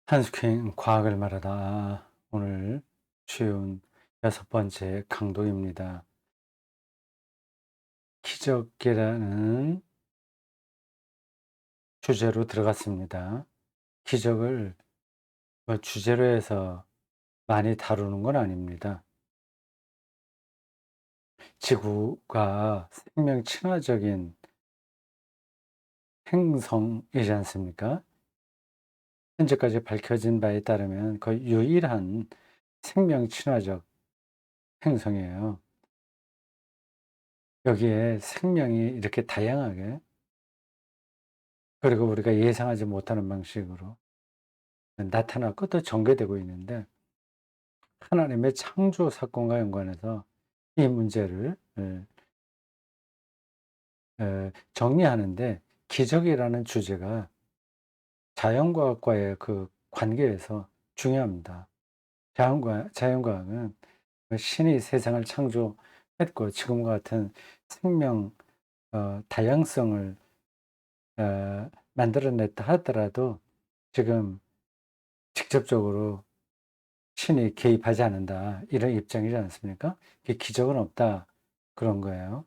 한스퀸 과학을 말하다. 오늘 쉬운 6번째 강도입니다. 기적이라는 주제로 들어갔습니다. 기적을 주제로 해서 많이 다루는 건 아닙니다. 지구가 생명 친화적인 행성이지 않습니까? 현재까지 밝혀진 바에 따르면 거의 유일한 생명 친화적 행성이에요. 여기에 생명이 이렇게 다양하게, 그리고 우리가 예상하지 못하는 방식으로 나타났고 또 전개되고 있는데, 하나님의 창조 사건과 연관해서 이 문제를 정리하는데, 기적이라는 주제가 자연과학과의 그 관계에서 중요합니다. 자연과학은 신이 세상을 창조했고 지금과 같은 생명 다양성을 만들어냈다 하더라도 지금 직접적으로 신이 개입하지 않는다, 이런 입장이지 않습니까? 이게 기적은 없다, 그런 거예요.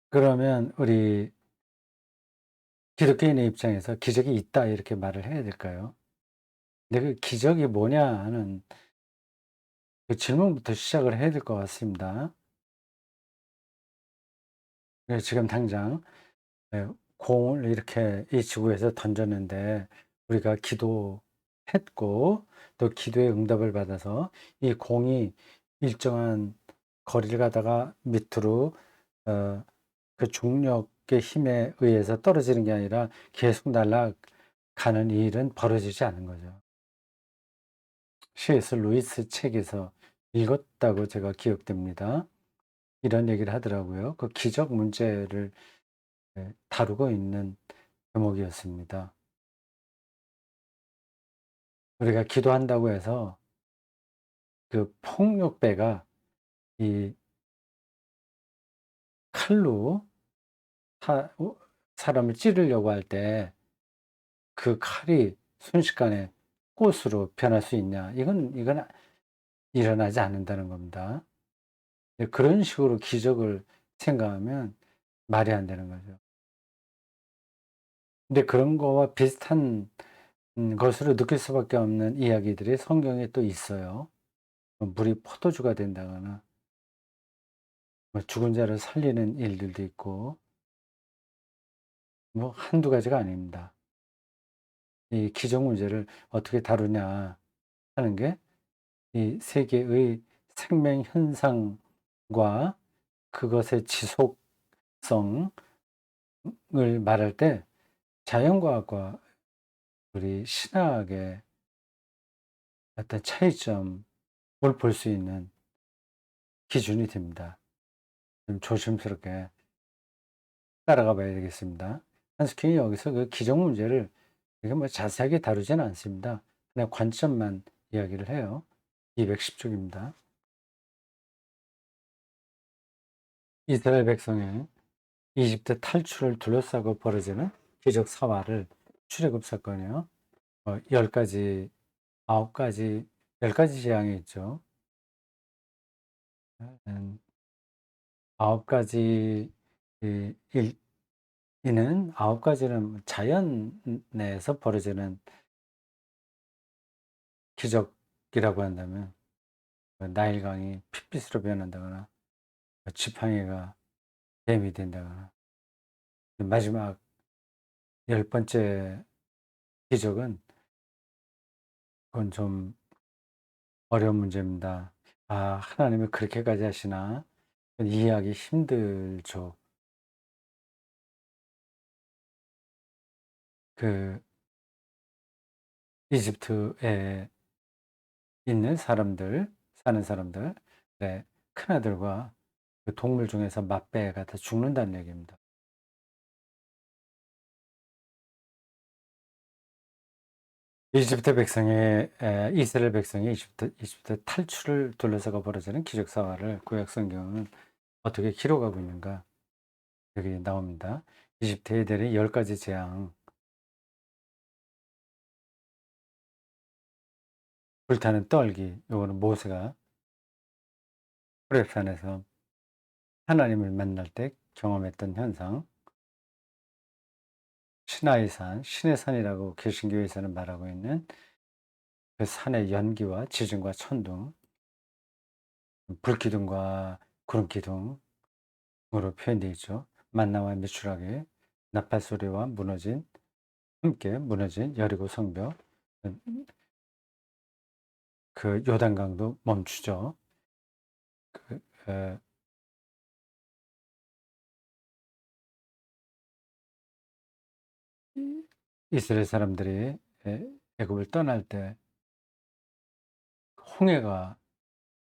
그러면 우리 기독교인의 입장에서 기적이 있다 이렇게 말을 해야 될까요? 근데 그 기적이 뭐냐 하는 그 질문부터 시작을 해야 될 것 같습니다. 그래서 지금 당장 공을 이렇게 이 지구에서 던졌는데, 우리가 기도했고 또 기도의 응답을 받아서 이 공이 일정한 거리를 가다가 밑으로 어 그 중력의 힘에 의해서 떨어지는 게 아니라 계속 날아가는 이 일은 벌어지지 않은 거죠. C.S. 루이스 책에서 읽었다고 제가 기억됩니다. 이런 얘기를 하더라고요. 그 기적 문제를 다루고 있는 제목이었습니다. 우리가 기도한다고 해서 그 폭력배가 이 칼로 사 사람을 찌르려고 할 때 그 칼이 순식간에 꽃으로 변할 수 있냐? 이건 일어나지 않는다는 겁니다. 그런 식으로 기적을 생각하면 말이 안 되는 거죠. 근데 그런 거와 비슷한 것으로 느낄 수밖에 없는 이야기들이 성경에 또 있어요. 물이 포도주가 된다거나 죽은 자를 살리는 일들도 있고, 한두 가지가 아닙니다. 이 기적 문제를 어떻게 다루냐 하는 게 이 세계의 생명 현상과 그것의 지속성을 말할 때 자연과학과 우리 신학의 어떤 차이점을 볼 수 있는 기준이 됩니다. 좀 조심스럽게 따라가 봐야 되겠습니다. 한스킹이 여기서 그 기적 문제를 이게 자세하게 다루지는 않습니다. 그냥 관점만 이야기를 해요. 210쪽입니다. 이스라엘 백성의 이집트 탈출을 둘러싸고 벌어지는 기적 사활을, 출애굽 사건이요. 10가지, 9가지, 10가지 재앙이 있죠. 음, 9가지, 이는 9가지는 자연 내에서 벌어지는 기적이라고 한다면, 나일강이 핏빛으로 변한다거나 지팡이가 뱀이 된다거나, 마지막 10번째 기적은, 그건 좀 어려운 문제입니다. 아, 하나님이 그렇게까지 하시나? 이해하기 힘들죠. 그 이집트에 있는 사람들, 사는 사람들, 큰아들과 그 동물 중에서 맛배가 다 죽는다는 얘기입니다. 이집트 백성의 이스라엘 백성의 이집트 탈출을 둘러싸고 벌어지는 기적 사화를 구약 성경은 어떻게 기록하고 있는가, 여기 나옵니다. 이집트 애들이 10가지 재앙, 불타는 떨기, 요거는 모세가 호렙산에서 하나님을 만날 때 경험했던 현상, 시나이산, 신의 산이라고 개신교에서는 말하고 있는 그 산의 연기와 지진과 천둥, 불기둥과 구름기둥으로 표현되어 있죠. 만나와 미추라기, 나팔 소리와 함께 무너진 여리고 성벽, 그 요단강도 멈추죠. 그, 에, 이스라엘 사람들이 애굽을 떠날 때 홍해가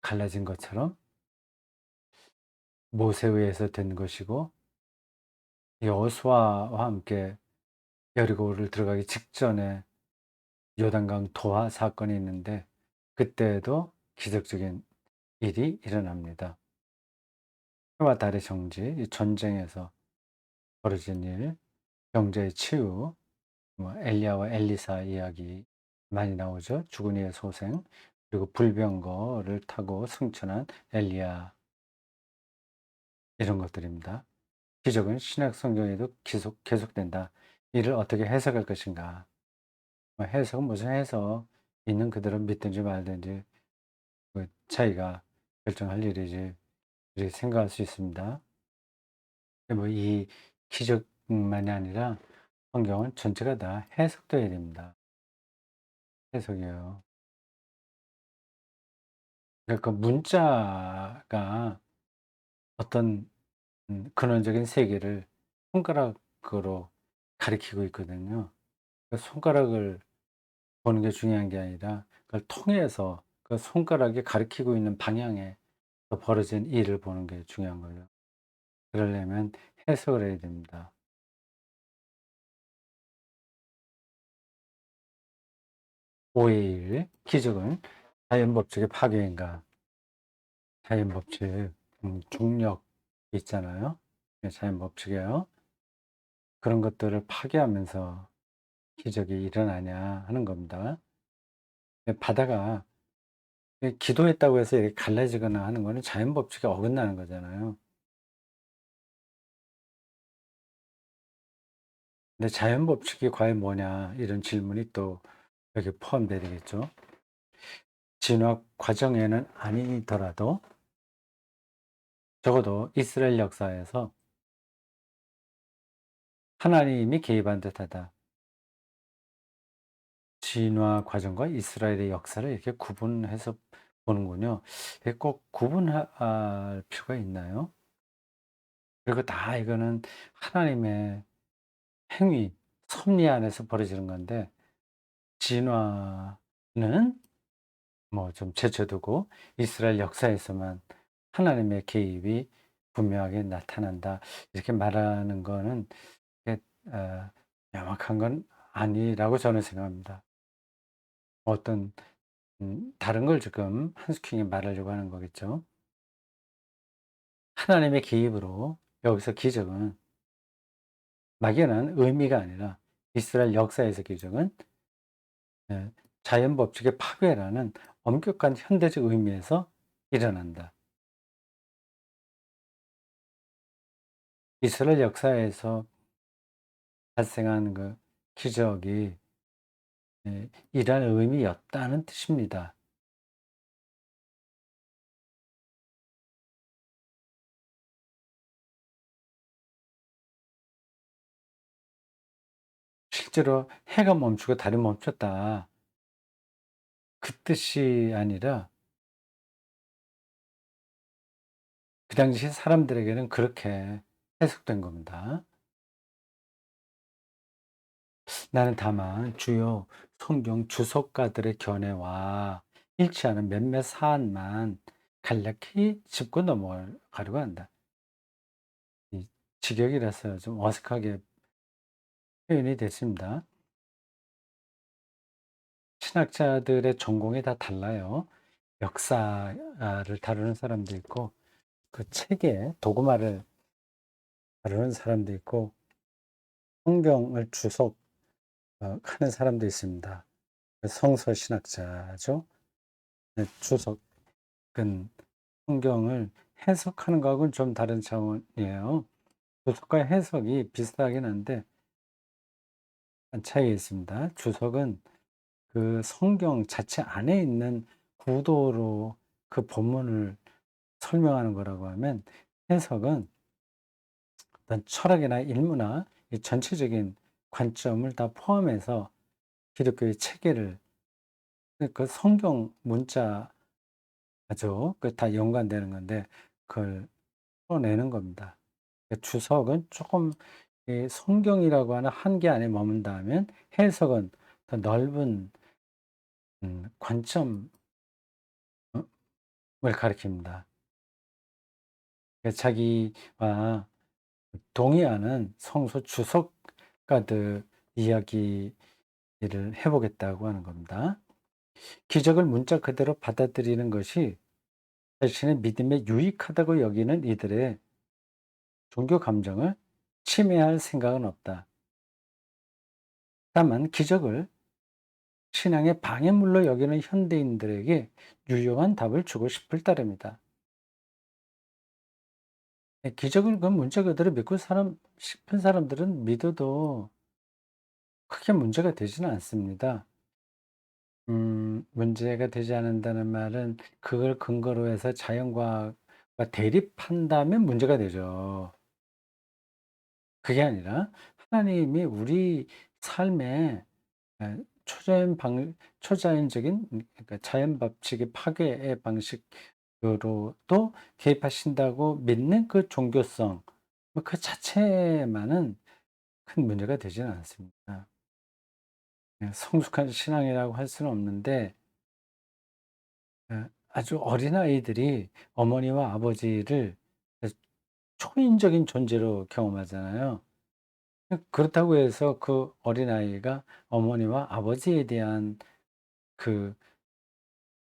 갈라진 것처럼 모세에 의해서 된 것이고, 여호수아와 함께 여리고를 들어가기 직전에 요단강 도하 사건이 있는데, 그때에도 기적적인 일이 일어납니다. 해와 달의 정지, 이 전쟁에서 벌어진 일, 경제의 치유, 뭐 엘리야와 엘리사 이야기 많이 나오죠. 죽은 이의 소생, 그리고 불병거를 타고 승천한 엘리야, 이런 것들입니다. 기적은 신약 성경에도 계속된다. 이를 어떻게 해석할 것인가? 뭐 해석은 무슨 해석? 있는 그대로 믿든지 말든지 그 차이가 결정할 일이지, 이렇게 생각할 수 있습니다. 뭐 이 기적만이 아니라 성경은 전체가 다 해석되어야 됩니다. 해석이에요. 그러니까 문자가 어떤 근원적인 세계를 손가락으로 가리키고 있거든요. 그 손가락을 보는 게 중요한 게 아니라 그걸 통해서 그 손가락이 가리키고 있는 방향에 벌어진 일을 보는 게 중요한 거죠. 그러려면 해석을 해야 됩니다. 오해의 일, 기적은 자연 법칙의 파괴인가? 자연 법칙, 중력 있잖아요. 네, 자연 법칙이에요. 그런 것들을 파괴하면서 기적이 일어나냐 하는 겁니다. 바다가 기도했다고 해서 이렇게 갈라지거나 하는 거는 자연 법칙에 어긋나는 거잖아요. 근데 자연 법칙이 과연 뭐냐, 이런 질문이 또 여기 포함되겠죠. 진화 과정에는 아니더라도 적어도 이스라엘 역사에서 하나님이 개입한 듯하다. 진화 과정과 이스라엘의 역사를 이렇게 구분해서 보는군요. 꼭 구분할 필요가 있나요? 그리고 다 이거는 하나님의 행위, 섭리 안에서 벌어지는 건데, 진화는 뭐 좀 제쳐두고 이스라엘 역사에서만 하나님의 개입이 분명하게 나타난다, 이렇게 말하는 거는 명확한 건 아니라고 저는 생각합니다. 어떤 다른 걸 지금 한스킹이 말하려고 하는 거겠죠. 하나님의 개입으로 여기서 기적은 막연한 의미가 아니라 이스라엘 역사에서 기적은 예, 자연 법칙의 파괴라는 엄격한 현대적 의미에서 일어난다. 이스라엘 역사에서 발생한 그 기적이 이러한 의미였다는 뜻입니다. 실제로 해가 멈추고 달이 멈췄다, 그 뜻이 아니라 그 당시 사람들에게는 그렇게 해석된 겁니다. 나는 다만 주요 성경 주석가들의 견해와 일치하는 몇몇 사안만 간략히 짚고 넘어가려고 한다. 이 직역이라서 좀 어색하게 표현이 됐습니다. 신학자들의 전공이 다 달라요. 역사를 다루는 사람도 있고, 그 책의 도구말을 다루는 사람도 있고, 성경을 주석하는 사람도 있습니다. 성서 신학자죠. 네, 주석은 성경을 해석하는 거하고는 좀 다른 차원이에요. 주석과 해석이 비슷하긴 한데 차이가 있습니다. 주석은 그 성경 자체 안에 있는 구도로 그 본문을 설명하는 거라고 하면, 해석은 어떤 철학이나 인문학 이 전체적인 관점을 다 포함해서 기독교의 체계를, 그 성경 문자죠. 그 다 연관되는 건데 그걸 풀어내는 겁니다. 주석은 조금 이 성경이라고 하는 한계 안에 머문다면, 해석은 더 넓은 관점을 가리킵니다. 자기와 동의하는 성서 주석가들 이야기를 해보겠다고 하는 겁니다. 기적을 문자 그대로 받아들이는 것이 자신의 믿음에 유익하다고 여기는 이들의 종교 감정을 침해할 생각은 없다. 다만 기적을 신앙의 방해물로 여기는 현대인들에게 유용한 답을 주고 싶을 따름이다. 기적을 그 문자 그대로 믿고 싶은 사람들은 믿어도 크게 문제가 되지는 않습니다. 문제가 되지 않는다는 말은 그걸 근거로 해서 자연과학과 대립한다면 문제가 되죠. 그게 아니라 하나님이 우리 삶에 에, 초자연적인, 그러니까 자연 법칙의 파괴의 방식으로도 개입하신다고 믿는 그 종교성, 그 자체만은 큰 문제가 되지는 않습니다. 성숙한 신앙이라고 할 수는 없는데, 아주 어린아이들이 어머니와 아버지를 초인적인 존재로 경험하잖아요. 그렇다고 해서 그 어린아이가 어머니와 아버지에 대한 그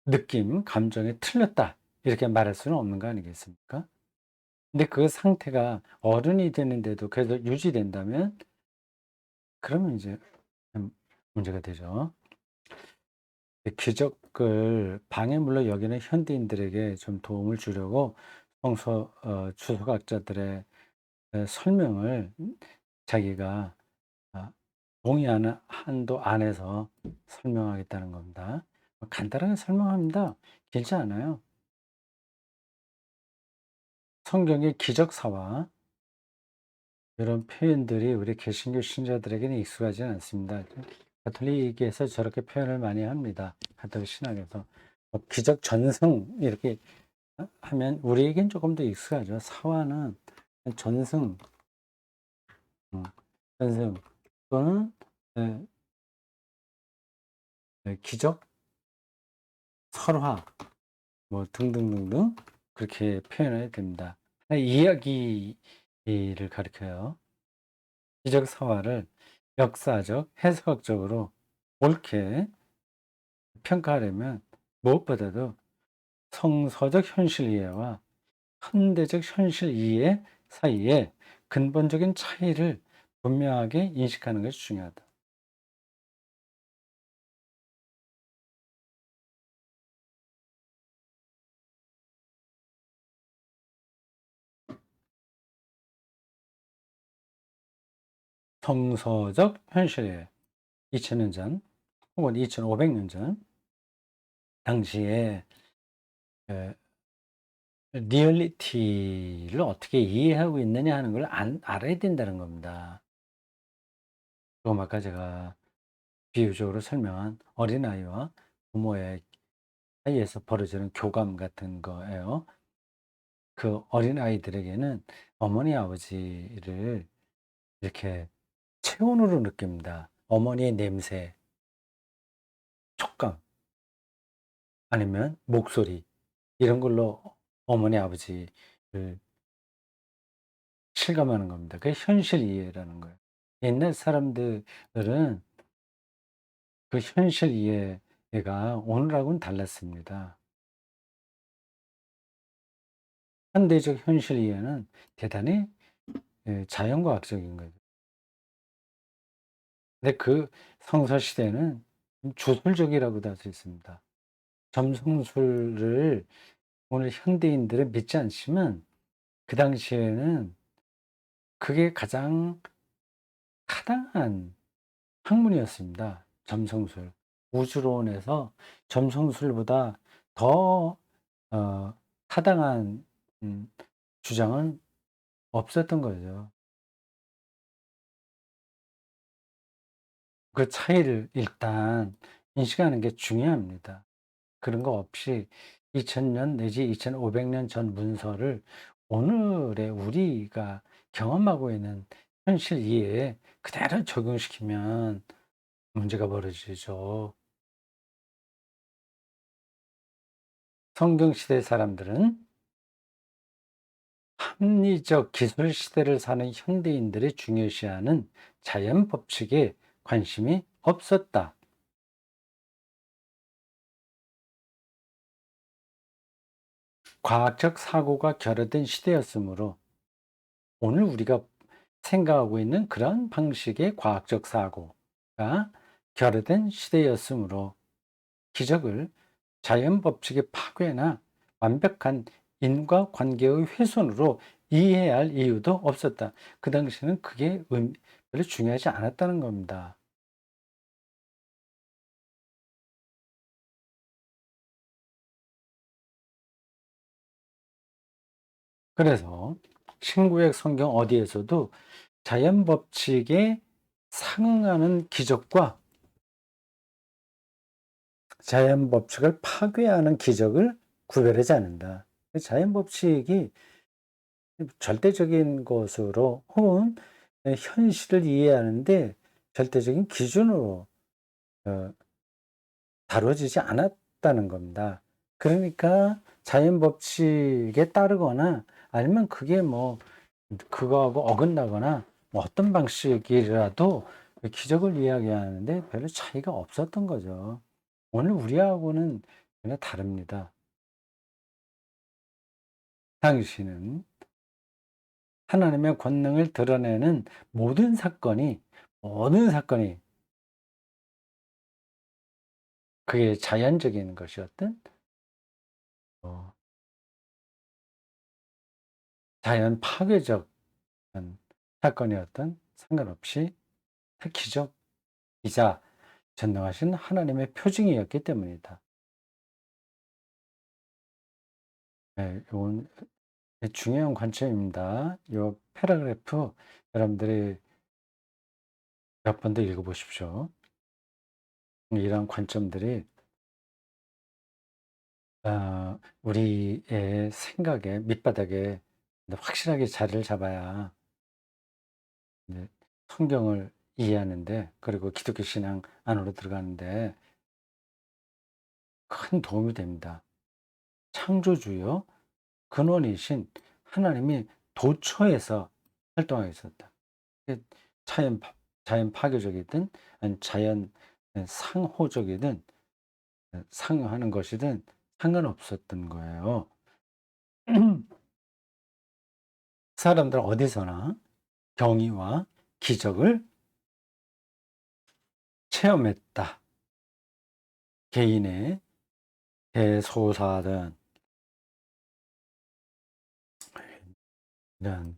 느낌, 감정이 틀렸다, 이렇게 말할 수는 없는 거 아니겠습니까? 근데 그 상태가 어른이 되는데도 계속 유지된다면, 그러면 이제 문제가 되죠. 기적을 방해물로 여기는 현대인들에게 좀 도움을 주려고 주석학자들의 설명을 자기가 동의하는 한도 안에서 설명하겠다는 겁니다. 간단하게 설명합니다. 길지 않아요. 성경의 기적사와 이런 표현들이 우리 개신교 신자들에게는 익숙하지는 않습니다. 가톨릭에서 저렇게 표현을 많이 합니다. 가톨릭 신학에서. 기적 전승 이렇게 하면 우리에겐 조금 더 익숙하죠. 사화는 전승, 음, 전승 또는 예, 기적, 설화 뭐 등등등등 그렇게 표현해야 됩니다. 이야기를 가리켜요. 기적 사화를 역사적, 해석학적으로 옳게 평가하려면 무엇보다도 성서적 현실 이해와 현대적 현실 이해 사이에 근본적인 차이를 분명하게 인식하는 것이 중요하다. 성서적 현실 이해. 2000년 전 혹은 2500년 전 당시에 리얼리티를 어떻게 이해하고 있느냐 하는 걸 알아야 된다는 겁니다. 조금 아까 제가 비유적으로 설명한 어린아이와 부모의 사이에서 벌어지는 교감 같은 거예요. 그 어린아이들에게는 어머니 아버지를 이렇게 체온으로 느낍니다. 어머니의 냄새, 촉감, 아니면 목소리, 이런 걸로 어머니 아버지를 실감하는 겁니다. 그게 현실 이해라는 거예요. 옛날 사람들은 그 현실 이해가 오늘하고는 달랐습니다. 현대적 현실 이해는 대단히 자연과학적인 거죠. 근데 그 성서 시대는 주술적이라고도 할 수 있습니다. 점성술을 오늘 현대인들은 믿지 않지만 그 당시에는 그게 가장 타당한 학문이었습니다. 점성술. 우주론에서 점성술보다 더 타당한 주장은 없었던 거죠. 그 차이를 일단 인식하는 게 중요합니다. 그런 거 없이 2000년 내지 2500년 전 문서를 오늘의 우리가 경험하고 있는 현실 이해에 그대로 적용시키면 문제가 벌어지죠. 성경 시대 사람들은 합리적 기술 시대를 사는 현대인들이 중요시하는 자연 법칙에 관심이 없었다. 과학적 사고가 결여된 시대였으므로 오늘 우리가 생각하고 있는 그런 방식의 과학적 사고가 결여된 시대였으므로 기적을 자연 별의 파괴나 완벽한 인과관계의 훼손으로 이해해야 할 이유도 없었다. 그 당시에는 그게 별로 중요하지 않았다는 겁니다. 그래서 신구약 성경 어디에서도 자연 법칙에 상응하는 기적과 자연 법칙을 파괴하는 기적을 구별하지 않는다. 자연 법칙이 절대적인 것으로 혹은 현실을 이해하는데 절대적인 기준으로 어 다뤄지지 않았다는 겁니다. 그러니까 자연 법칙에 따르거나 아니면 그게 뭐 그거하고 어긋나거나 뭐 어떤 방식이라도 기적을 이야기하는데 별로 차이가 없었던 거죠. 오늘 우리하고는 전혀 다릅니다. 당시는 하나님의 권능을 드러내는 모든 사건이 그게 자연적인 것이었든 어 자연 파괴적 사건이었든 상관없이 다 기적이자 전능하신 하나님의 표징이었기 때문이다. 네, 요건 중요한 관점입니다. 요 패러그래프 여러분들이 몇 번 더 읽어 보십시오. 이런 관점들이 우리의 생각의 밑바닥에 확실하게 자리를 잡아야 이제 성경을 이해하는데 그리고 기독교 신앙 안으로 들어가는데 큰 도움이 됩니다. 창조주요 근원이신 하나님이 도처에서 활동하고 있었다. 이게 자연 파 자연 파괴적이든 아니면 자연 상호적이든 상하는 것이든 상관없었던 거예요. 사람들은 어디서나 경이와 기적을 체험했다. 개인의 대소사든 이런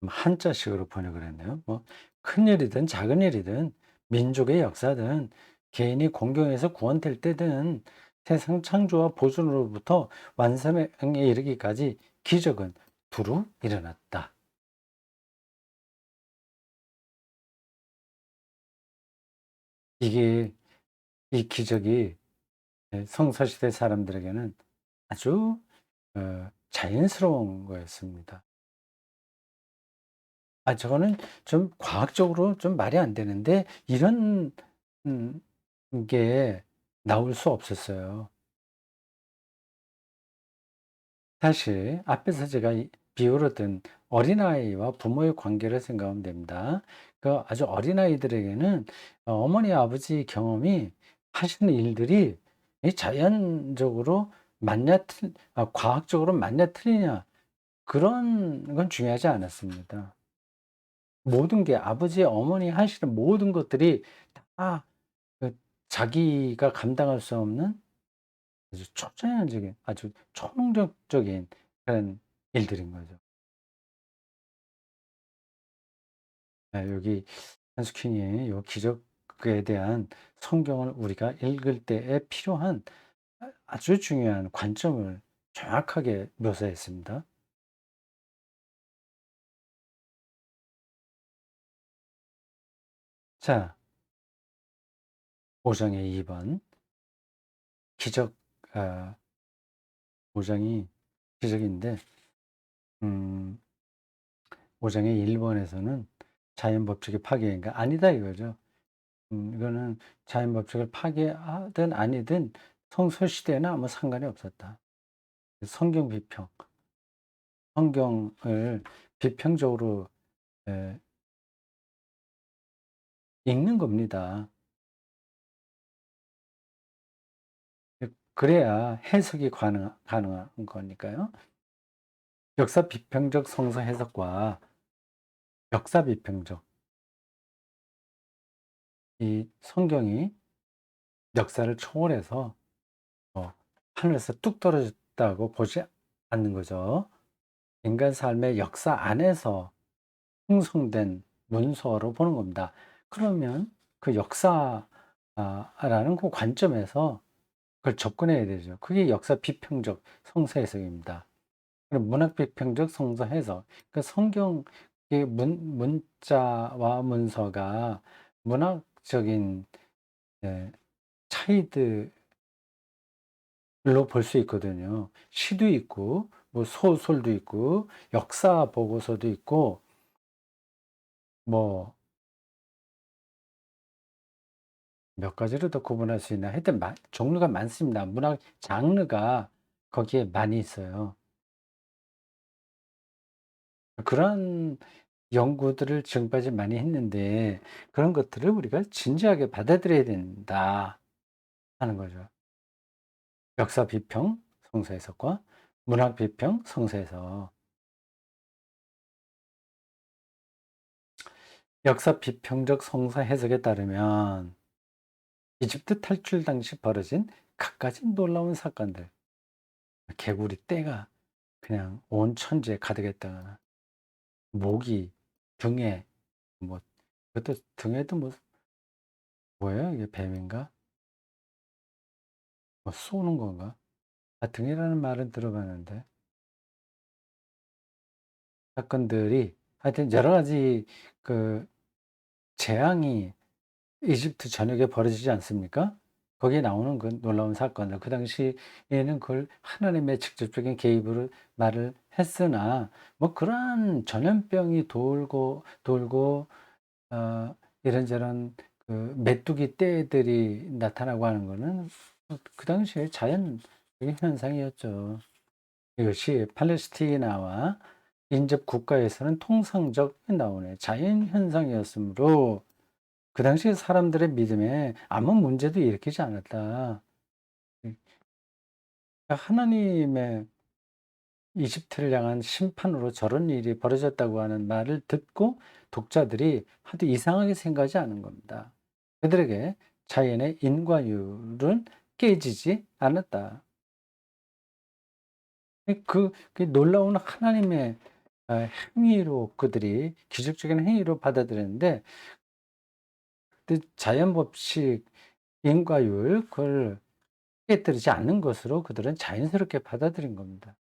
한자식으로 번역을 했네요. 뭐 큰일이든 작은 일이든 민족의 역사든 개인이 공경에서 구원될 때든 세상 창조와 보존으로부터 완성에 이르기까지 기적은 두루 일어났다. 이게 이 기적이 성서시대 사람들에게는 아주 자연스러운 거였습니다. 저거는 좀 과학적으로 좀 말이 안 되는데 이런 음 게 나올 수 없었어요. 사실 앞에서 제가 비유로 든 어린아이와 부모의 관계를 생각하면 됩니다. 그 아주 어린아이들에게는 어머니 아버지 경험이 하시는 일들이 이 자연적으로 맞냐 과학적으로 맞냐 틀리냐 그런 건 중요하지 않았습니다. 모든 게 아버지, 어머니 하시는 모든 것들이 다 그 자기가 감당할 수 없는 아주 초자연적인, 아주 초능력적인 그런 일들인 거죠. 여기 한스퀸이 요 기적에 대한 성경을 우리가 읽을 때에 필요한 아주 중요한 관점을 정확하게 묘사했습니다. 자, 5 장의 2 번 기적, 아 5 장이 기적인데, 음 5 장의 1 번에서는 자연 법칙의 파괴인가 아니다 이거죠. 이거는 자연 법칙을 파괴하든 아니든 성소 시대에는 아무 상관이 없었다. 성경 비평, 성경을 비평적으로 에, 읽는 겁니다. 그래야 해석이 가능한 거니까요. 역사 비평적 성서 해석과 역사 비평적, 이 성경이 역사를 초월해서 하늘에서 뚝 떨어졌다고 보지 않는 거죠. 인간 삶의 역사 안에서 형성된 문서로 보는 겁니다. 그러면 그 역사 라는 그 관점에서 그걸 접근해야 되죠. 그게 역사 비평적 성서 해석입니다. 그럼 문학 비평적 성서 해석. 그 성경의 문자와 문서가 문학적인 차이들로 볼 수 있거든요. 시도 있고, 뭐 소설도 있고, 역사 보고서도 있고, 뭐 몇 가지로 더 구분할 수 있나? 하여튼 종류가 많습니다. 문학 장르가 거기에 많이 있어요. 그런 연구들을 지금까지 많이 했는데 그런 것들을 우리가 진지하게 받아들여야 된다 하는 거죠. 역사 비평 성서 해석과 문학 비평 성서 해석. 역사 비평적 성서 해석에 따르면 이집트 탈출 당시 벌어진 갖가지 놀라운 사건들, 개구리 떼가 그냥 온 천지에 가득했다거나, 모기 등에, 뭐 그것도 등에도 뭐 뭐예요? 이게 뱀인가? 뭐 쏘는 건가? 등이라는 말은 들어봤는데 사건들이 하여튼 여러 가지 그 재앙이 이집트 전역에 벌어지지 않습니까? 거기에 나오는 그 놀라운 사건들, 그 당시에는 그걸 하나님의 직접적인 개입으로 말을 했으나 뭐 그러한 전염병이 돌고 이런저런 그 메뚜기 떼들이 나타나고 하는 거는 그 당시에 자연적인 현상이었죠. 이것이 팔레스티나와 인접 국가에서는 통상적 나오네 자연 현상이었으므로 그 당시 사람들의 믿음에 아무 문제도 일으키지 않았다. 하나님의 이집트를 향한 심판으로 저런 일이 벌어졌다고 하는 말을 듣고 독자들이 하도 이상하게 생각하지 않은 겁니다. 그들에게 자연의 인과율은 깨지지 않았다. 그 놀라운 하나님의 행위로 그들이 기적적인 행위로 받아들였는데 그 자연 법칙, 인과율 그걸 깨뜨리지 않는 것으로 그들은 자연스럽게 받아들인 겁니다.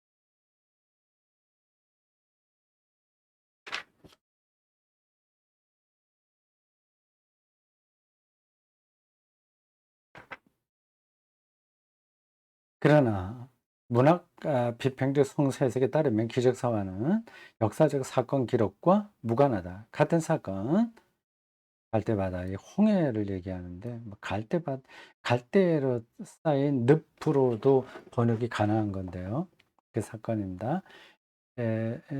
그러나 문학 비평적 성서 해석에 따르면 기적 사화는 역사적 사건 기록과 무관하다. 같은 사건 갈대바다, 이 홍해를 얘기하는데 뭐 갈대로 쌓인 늪으로도 번역이 가능한 건데요. 그 사건입니다.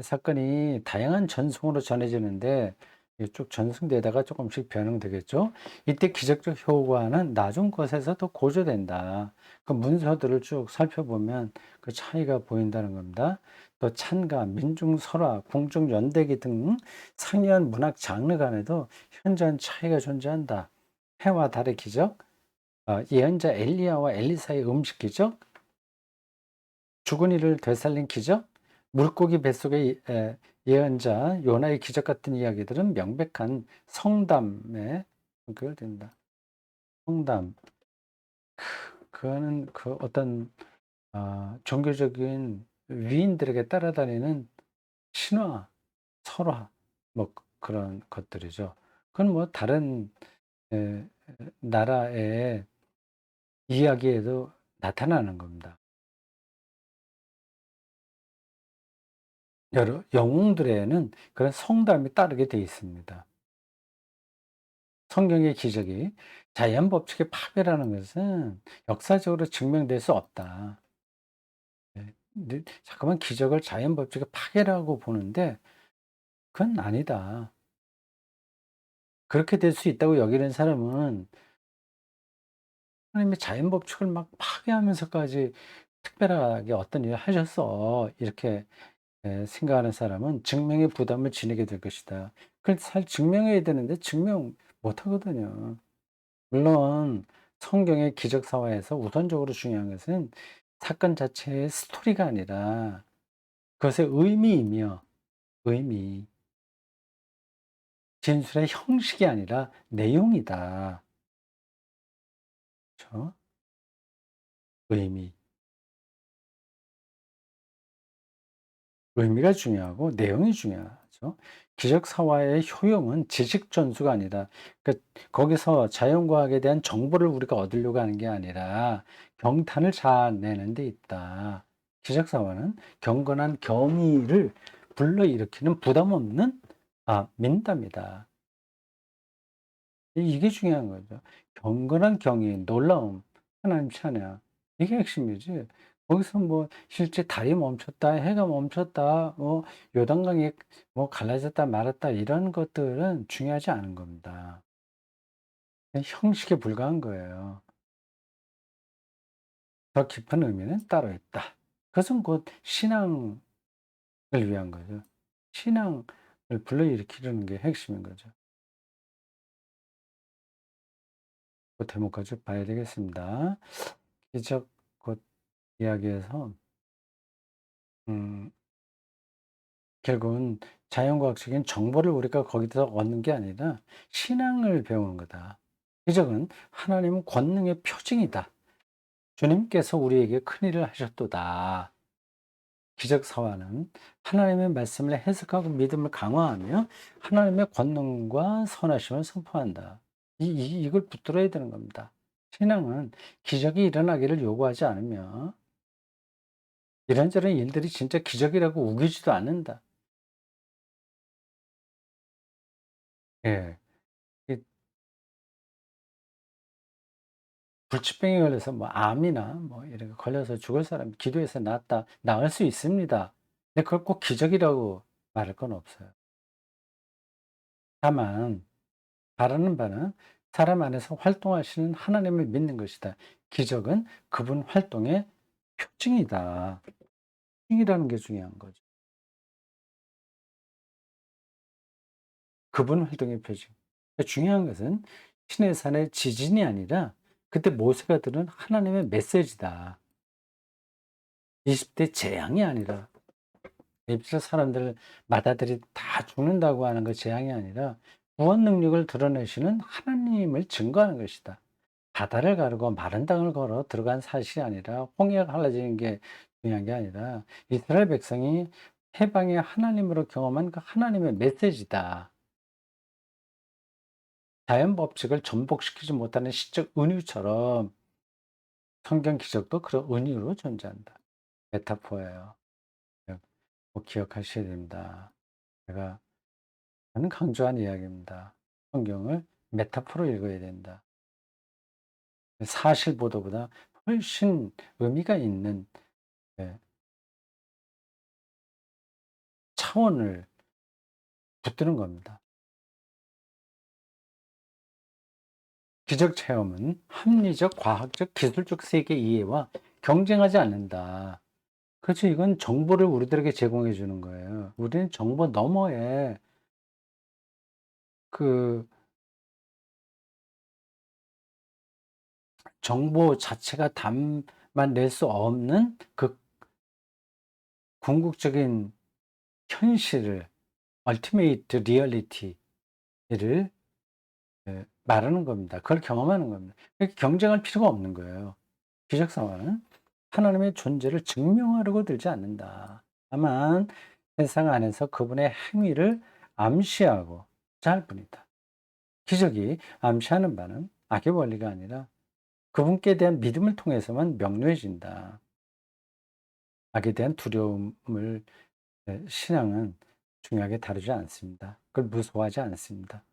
사건이 다양한 전송으로 전해지는데 이게 쭉 전승되다가 조금씩 변형되겠죠. 이때 기적적 효과는 나중 것에서 더 고조된다. 그 문서들을 쭉 살펴보면 그 차이가 보인다는 겁니다. 또 찬가, 민중 설화, 궁중 연대기 등 상이한 문학 장르 간에도 현저한 차이가 존재한다. 해와 달의 기적, 예언자 엘리야와 엘리사의 음식 기적, 죽은 이를 되살린 기적, 물고기 뱃속의 예언자 요나의 기적 같은 이야기들은 명백한 성담에 연결된다. 성담. 그거는 그 어떤 종교적인 위인들에게 따라다니는 신화, 설화, 뭐 그런 것들이죠. 그건 뭐 다른 에, 나라의 이야기에도 나타나는 겁니다. 여러 영웅들에는 그런 성담이 따르게 되어 있습니다. 성경의 기적이 자연 법칙의 파괴라는 것은 역사적으로 증명될 수 없다. 네. 근데 자꾸만 기적을 자연 법칙의 파괴라고 보는데 그건 아니다. 그렇게 될 수 있다고 여기는 사람은 하나님의 자연 법칙을 막 파괴하면서까지 특별하게 어떤 일을 하셨어. 이렇게 생각하는 사람은 증명의 부담을 지니게 될 것이다. 그래서 증명해야 되는데 증명 못 하거든요. 물론 성경의 기적 사화에서 우선적으로 중요한 것은 사건 자체의 스토리가 아니라 그것의 의미이며 의미, 진술의 형식이 아니라 내용이다. 그쵸? 의미. 의미가 중요하고 내용이 중요하죠. 기적 사화의 효용은 지식 전수가 아니라 거기서 자연과학에 대한 정보를 우리가 얻으려고 하는 게 아니라 경탄을 자아내는 데 있다. 기적 사화는 경건한 경의를 불러일으키는 부담 없는 민담이다. 이게 중요한 거죠. 경건한 경의, 놀라움, 하나님 찬양. 이게 핵심이지. 거기서 뭐 실제 달이 멈췄다, 해가 멈췄다, 뭐 요단강이 뭐 갈라졌다 말았다 이런 것들은 중요하지 않은 겁니다. 그냥 형식에 불과한 거예요. 더 깊은 의미는 따로 있다. 그것은 곧 신앙을 위한 거죠. 신앙을 불러일으키려는 게 핵심인 거죠. 그 대목까지 봐야 되겠습니다. 기적 곧 이야기에서 음 결국은 자연과학적인 정보를 우리가 거기서 얻는 게 아니라 신앙을 배우는 거다. 기적은 하나님 권능의 표징이다. 주님께서 우리에게 큰일을 하셨도다. 기적 사화는 하나님의 말씀을 해석하고 믿음을 강화하며 하나님의 권능과 선하심을 선포한다. 이걸 붙들어야 되는 겁니다. 신앙은 기적이 일어나기를 요구하지 않으며 이런저런 일들이 진짜 기적이라고 우기지도 않는다. 예. 이 불치병에 걸려서 뭐 암이나 뭐 이렇게 걸려서 죽을 사람 기도해서 낫다. 나을 수 있습니다. 근데 그걸 꼭 기적이라고 말할 건 없어요. 다만 바라는 바는 사람 안에서 활동하시는 하나님을 믿는 것이다. 기적은 그분 활동의 표징이다. 표징이라는 게 중요한 거죠. 그분 활동의 표징. 중요한 것은 신의 산의 지진이 아니라 그때 모세가 들은 하나님의 메시지다. 20대 재앙이 아니라 이스라엘 사람들 맏아들이 다 죽는다고 하는 그 재앙이 아니라 구원 능력을 드러내시는 하나님을 증거하는 것이다. 바다를 가르고 마른 땅을 걸어 들어간 사실이 아니라 홍해가 갈라지는 게 중요한 게 아니라 이스라엘 백성이 해방의 하나님으로 경험한 그 하나님의 메시지다. 자연 법칙을 전복시키지 못하는 시적 은유처럼 성경 기적도 그런 은유로 존재한다. 메타포예요. 꼭 기억하셔야 됩니다. 제가 저는 강조한 이야기입니다. 성경을 메타포로 읽어야 된다. 사실 보도보다 훨씬 의미가 있는 예, 차원을 붙드는 겁니다. 기적 체험은 합리적, 과학적, 기술적 세계 이해와 경쟁하지 않는다. 그렇죠. 이건 정보를 우리들에게 제공해 주는 거예요. 우리는 정보 너머에 그 정보 자체가 담아낼 수 없는 그 궁극적인 현실을 ultimate reality를 말하는 겁니다. 그걸 경험하는 겁니다. 그러니까 경쟁할 필요가 없는 거예요. 기적사화는 하나님의 존재를 증명하려고 들지 않는다. 다만 세상 안에서 그분의 행위를 암시하고자 할 뿐이다. 기적이 암시하는 바는 악의 원리가 아니라 그분께 대한 믿음을 통해서만 명료해진다. 악에 대한 두려움을 신앙은 중요하게 다루지 않습니다. 그걸 무서워하지 않습니다.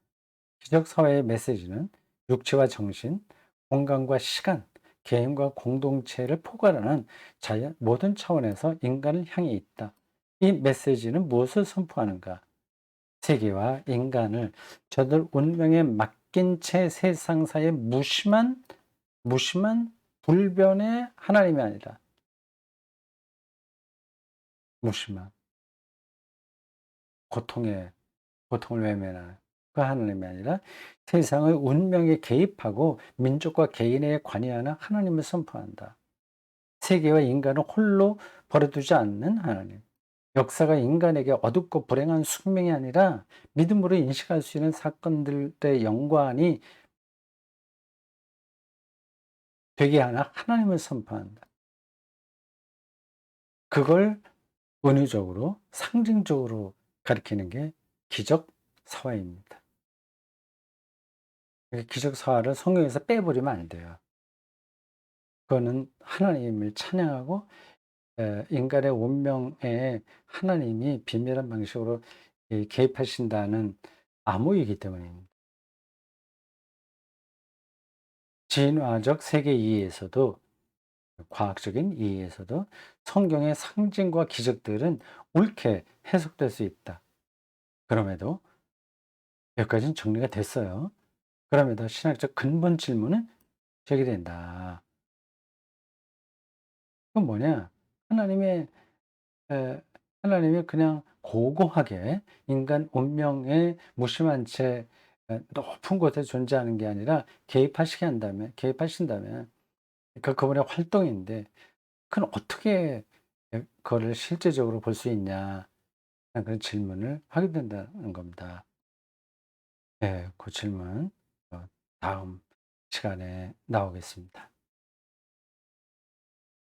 기적 사회의 메시지는 육체와 정신, 공간과 시간, 개인과 공동체를 포괄하는 자연 모든 차원에서 인간을 향해 있다. 이 메시지는 무엇을 선포하는가? 세계와 인간을 저들 운명에 맡긴 채 세상사의 무심한 불변의 하나님이 아니라 무심한 고통의 고통을 외면하는 그 하나님이 아니라 세상의 운명에 개입하고 민족과 개인에 관여하는 하나님을 선포한다. 세계와 인간을 홀로 버려두지 않는 하나님. 역사가 인간에게 어둡고 불행한 숙명이 아니라 믿음으로 인식할 수 있는 사건들의 연관이 되게 하는 하나님을 선포한다. 그걸 은유적으로 상징적으로 가리키는 게 기적 사화입니다. 기적 사화를 성경에서 빼버리면 안 돼요. 그거는 하나님을 찬양하고 인간의 운명에 하나님이 비밀한 방식으로 개입하신다는 암호이기 때문입니다. 진화적 세계 이해에서도 과학적인 이해에서도 성경의 상징과 기적들은 옳게 해석될 수 있다. 그럼에도 여기까지는 정리가 됐어요. 그럼에도 신학적 근본 질문은 제기된다. 그건 뭐냐? 하나님의 에, 하나님이 그냥 고고하게 인간 운명에 무심한 채 높은 곳에 존재하는 게 아니라 개입하신다면 그분의 활동인데 그건 어떻게 그거를 실제적으로 볼 수 있냐 그런 질문을 하게 된다는 겁니다. 그 질문 다음 시간에 나오겠습니다.